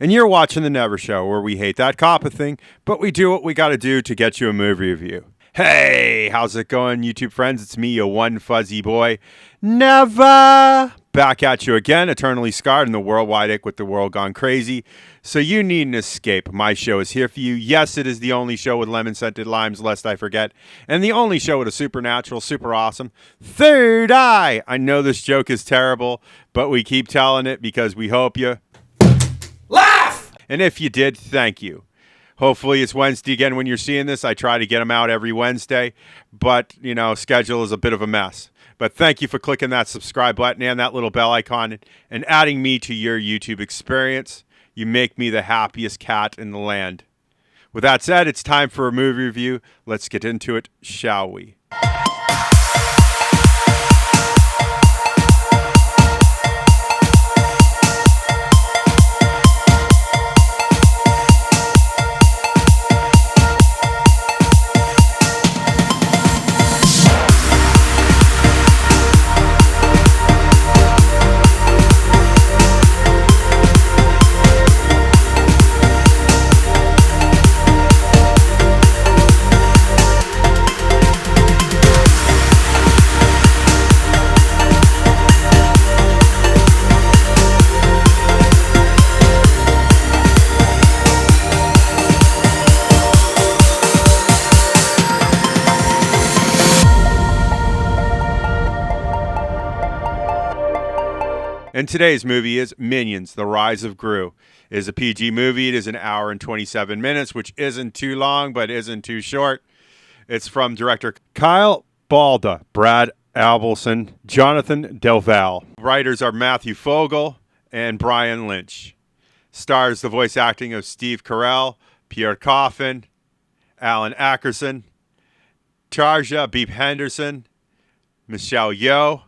And you're watching The Never Show, where we hate that cop thing, but we do what we gotta do to get you a movie review. Hey, how's it going, YouTube friends? It's me, your one fuzzy boy, Never. Back at you again, eternally scarred and the worldwide ick with the world gone crazy. So you need an escape. My show is here for you. Yes, it is the only show with lemon-scented limes, lest I forget. And the only show with a supernatural, super awesome third eye. I know this joke is terrible, but we keep telling it because we hope you laugh! And if you did, thank you. Hopefully it's Wednesday again when you're seeing this. I try to get them out every Wednesday, but, schedule is a bit of a mess. But thank you for clicking that subscribe button and that little bell icon and adding me to your YouTube experience. You make me the happiest cat in the land. With that said, it's time for a movie review. Let's get into it, shall we? And today's movie is Minions, The Rise of Gru. It is a PG movie. It is an hour and 27 minutes, which isn't too long, but isn't too short. It's from director Kyle Balda, Brad Ableson, Jonathan Delval. Writers are Matthew Fogel and Brian Lynch. Stars the voice acting of Steve Carell, Pierre Coffin, Alan Ackerson, Tarja Beep Henderson, Michelle Yeoh,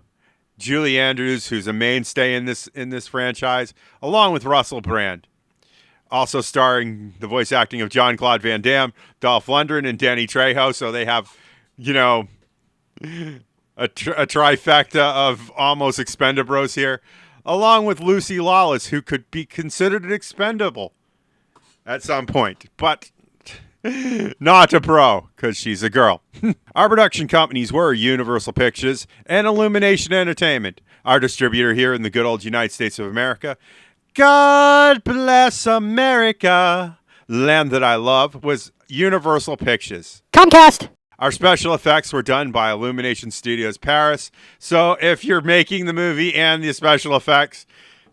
Julie Andrews, who's a mainstay in this franchise, along with Russell Brand. Also starring the voice acting of Jean-Claude Van Damme, Dolph Lundgren, and Danny Trejo. So they have, a trifecta of almost Expendables here, along with Lucy Lawless, who could be considered an expendable at some point. But not a pro, because she's a girl. Our production companies were Universal Pictures and Illumination Entertainment. Our distributor here in the good old United States of America, God bless America, land that I love, was Universal Pictures. Comcast! Our special effects were done by Illumination Studios Paris. So if you're making the movie and the special effects,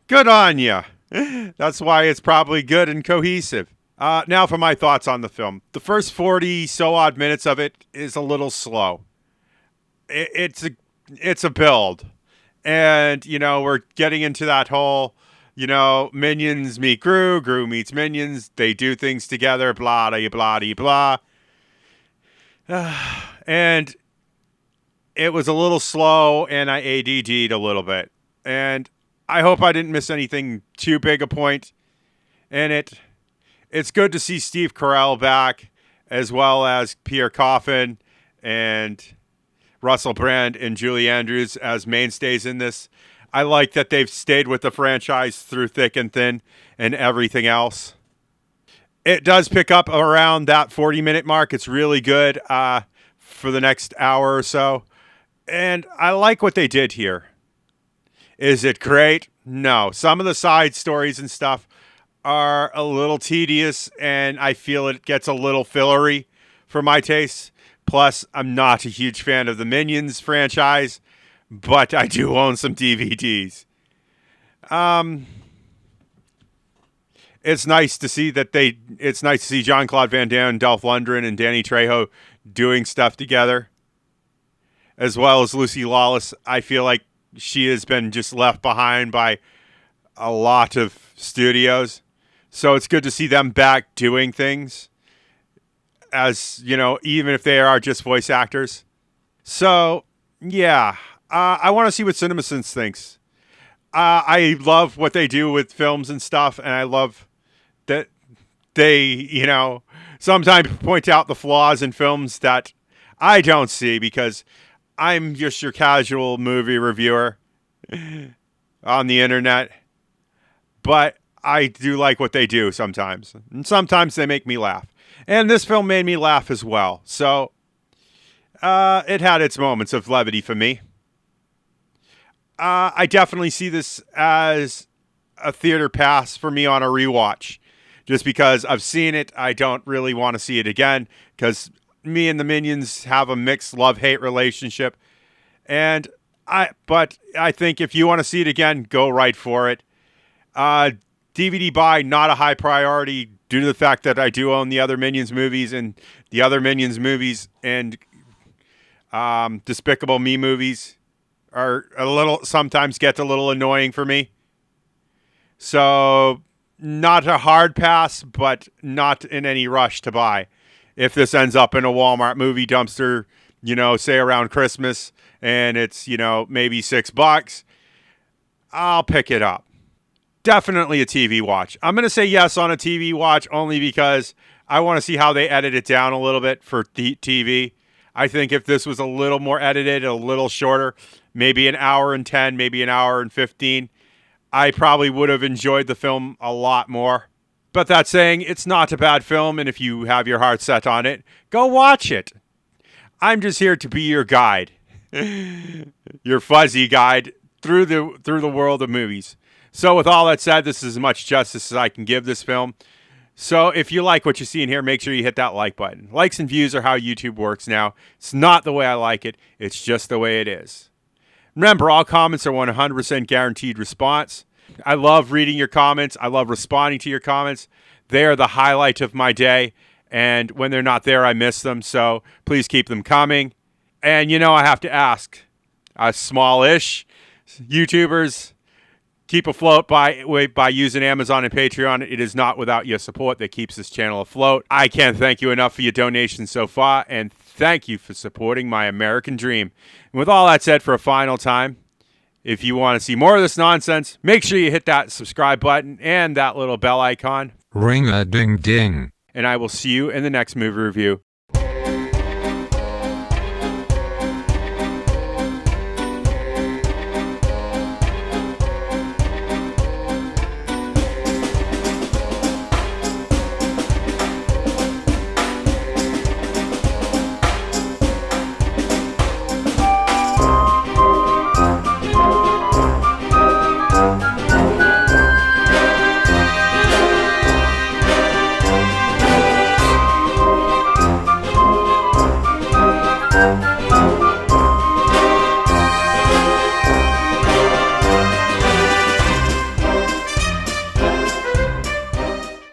good on you. That's why it's probably good and cohesive. Now for my thoughts on the film. The first 40 so odd minutes of it is a little slow. It's a build. And, we're getting into that whole, Minions meet Gru, Gru meets Minions. They do things together, blah, blah, blah, blah. And it was a little slow and I ADD'd a little bit. And I hope I didn't miss anything too big a point in it. It's good to see Steve Carell back, as well as Pierre Coffin and Russell Brand and Julie Andrews as mainstays in this. I like that they've stayed with the franchise through thick and thin and everything else. It does pick up around that 40-minute mark. It's really good for the next hour or so. And I like what they did here. Is it great? No. Some of the side stories and stuff are a little tedious, and I feel it gets a little fillery for my taste. Plus, I'm not a huge fan of the Minions franchise, but I do own some DVDs. It's nice to see Jean-Claude Van Damme, Dolph Lundgren, and Danny Trejo doing stuff together, as well as Lucy Lawless. I feel like she has been just left behind by a lot of studios. So it's good to see them back doing things, as, even if they are just voice actors. So, yeah, I want to see what CinemaSins thinks. I love what they do with films and stuff, and I love that they, sometimes point out the flaws in films that I don't see, because I'm just your casual movie reviewer on the internet. But I do like what they do sometimes. And sometimes they make me laugh. And this film made me laugh as well. So it had its moments of levity for me. I definitely see this as a theater pass for me on a rewatch. Just because I've seen it, I don't really want to see it again. Because me and the Minions have a mixed love-hate relationship. But I think if you want to see it again, go right for it. DVD buy, not a high priority due to the fact that I do own the other Minions movies, and the other Minions movies and Despicable Me movies are sometimes get a little annoying for me. So not a hard pass, but not in any rush to buy. If this ends up in a Walmart movie dumpster, say around Christmas, and it's, maybe $6, I'll pick it up. Definitely a TV watch. I'm going to say yes on a TV watch only because I want to see how they edit it down a little bit for TV. I think if this was a little more edited, a little shorter, maybe an hour and 10, maybe an hour and 15, I probably would have enjoyed the film a lot more. But that saying, it's not a bad film, and if you have your heart set on it, go watch it. I'm just here to be your guide, your fuzzy guide through the world of movies. So with all that said, this is as much justice as I can give this film. So if you like what you see in here, make sure you hit that like button. Likes and views are how YouTube works now. It's not the way I like it. It's just the way it is. Remember, all comments are 100% guaranteed response. I love reading your comments. I love responding to your comments. They are the highlight of my day. And when they're not there, I miss them. So please keep them coming. And I have to ask, smallish YouTubers, keep afloat by using Amazon and Patreon. It is not without your support that keeps this channel afloat. I can't thank you enough for your donations so far, and thank you for supporting my American dream. And with all that said, for a final time, if you want to see more of this nonsense, make sure you hit that subscribe button and that little bell icon. Ring-a-ding-ding. And I will see you in the next movie review.